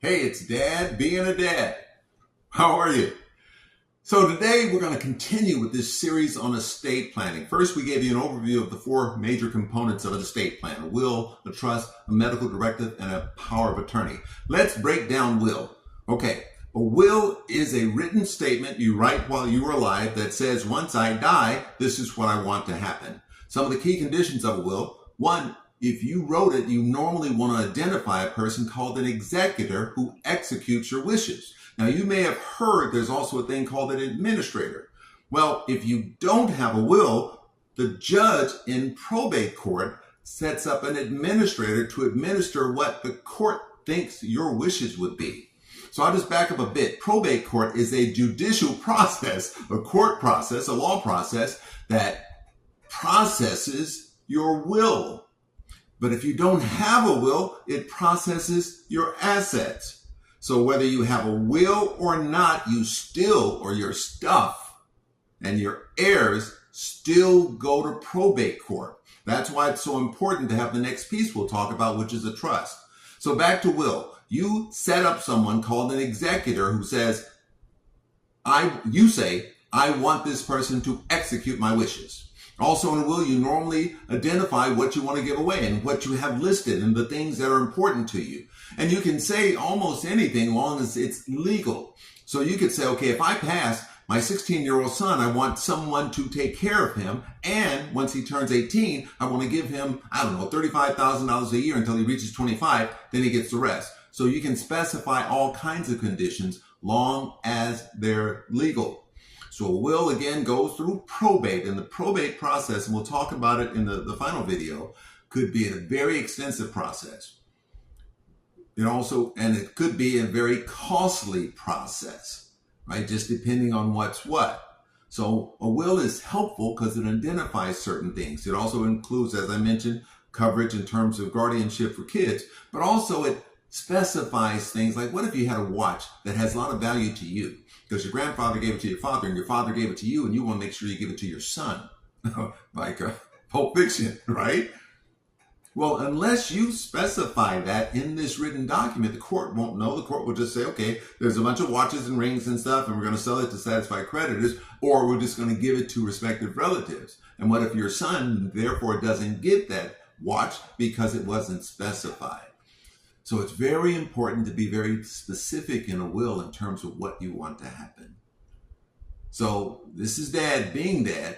Hey, it's Dad being a dad. How are you? So today we're going to continue with this series on estate planning. First, we gave you an overview of the four major components of an estate plan: a will, a trust, a medical directive, and a power of attorney. Let's break down will. Okay, a will is a written statement you write while you are alive that says, once I die, this is what I want to happen. Some of the key conditions of a will: one, if you wrote it, you normally want to identify a person called an executor who executes your wishes. Now, you may have heard there's also a thing called an administrator. Well, if you don't have a will, the judge in probate court sets up an administrator to administer what the court thinks your wishes would be. So I'll just back up a bit. Probate court is a judicial process, a court process, a law process that processes your will. But if you don't have a will, it processes your assets. So whether you have a will or not, you still, or your stuff and your heirs still go to probate court. That's why it's so important to have the next piece we'll talk about, which is a trust. So back to will. You set up someone called an executor who says, you say, I want this person to execute my wishes. Also in a will, you normally identify what you want to give away and what you have listed and the things that are important to you. And you can say almost anything long as it's legal. So you could say, okay, if I pass my 16-year-old son, I want someone to take care of him. And once he turns 18, I want to give him, $35,000 a year until he reaches 25, then he gets the rest. So you can specify all kinds of conditions long as they're legal. So a will, again, goes through probate, and the probate process, and we'll talk about it in the final video, could be a very extensive process. It could be a very costly process, right? Just depending on what's what. So a will is helpful because it identifies certain things. It also includes, as I mentioned, coverage in terms of guardianship for kids, but also it specifies things like, what if you had a watch that has a lot of value to you because your grandfather gave it to your father and your father gave it to you, and you want to make sure you give it to your son, like Pulp Fiction, right? Well, unless you specify that in this written document, the court won't know. The court will just say, okay, there's a bunch of watches and rings and stuff, and we're going to sell it to satisfy creditors, or we're just going to give it to respective relatives. And what if your son, therefore, doesn't get that watch because it wasn't specified? So it's very important to be very specific in a will in terms of what you want to happen. So this is Dad being Dad.